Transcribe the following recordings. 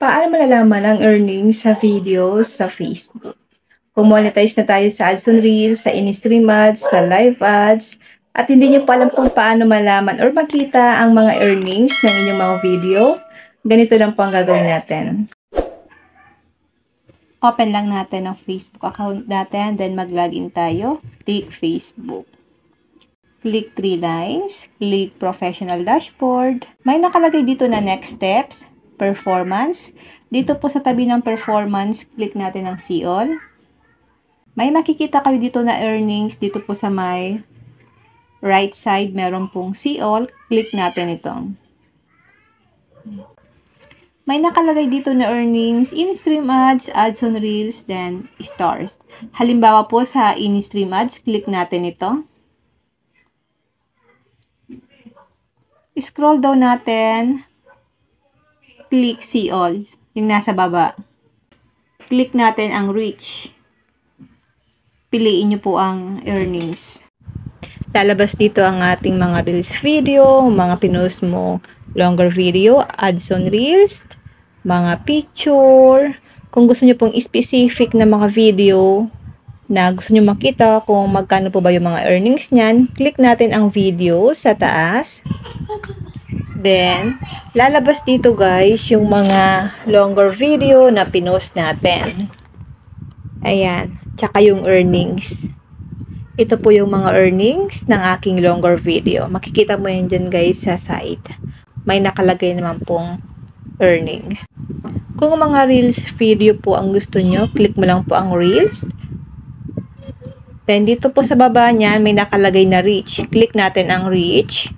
Paano malalaman ang earnings sa videos sa Facebook? Kung monetize na tayo sa ads on Reels, sa in-stream ads, sa live ads, at hindi niyo pa alam kung paano malaman or makita ang mga earnings ng inyong mga video, ganito lang po ang gagawin natin. Open lang natin ang Facebook account natin, then mag-login tayo. Click Facebook. Click 3 lines. Click Professional Dashboard. May nakalagay dito na Next Steps, Performance. Dito po sa tabi ng Performance, click natin ang See All. May makikita kayo dito na earnings. Dito po sa may right side, meron pong See All. Click natin ito. May nakalagay dito na earnings, in-stream ads, ads on Reels, then stars. Halimbawa po sa in-stream ads, click natin ito. Scroll down natin. Click See All, yung nasa baba. Click natin ang Reach. Piliin nyo po ang earnings. Lalabas dito ang ating mga Reels video, mga pinost mo longer video, ads on Reels, mga picture. Kung gusto nyo pong specific na mga video na gusto nyo makita kung magkano po ba yung mga earnings nyan, click natin ang video sa taas. Then, lalabas dito guys yung mga longer video na pinost natin. Ayan, tsaka yung earnings. Ito po yung mga earnings ng aking longer video. Makikita mo yan dyan guys sa side. May nakalagay naman pong earnings. Kung mga Reels video po ang gusto nyo, click mo lang po ang Reels. Then, dito po sa baba niyan, may nakalagay na Reach. Click natin ang Reach.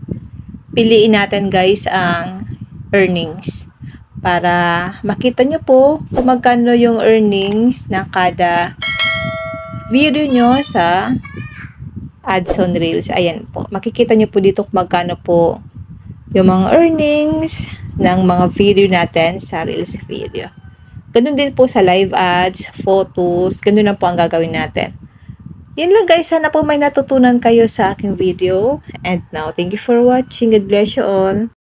Piliin natin guys ang earnings. Para makita nyo po kung magkano yung earnings ng kada video nyo sa ads on Reels. Ayan po. Makikita nyo po dito kung magkano po yung mga earnings ng mga video natin sa Reels video. Ganun din po sa live ads, photos, ganun lang po ang gagawin natin. Yan lang guys, sana po may natutunan kayo sa aking video. And now, thank you for watching. God bless you all.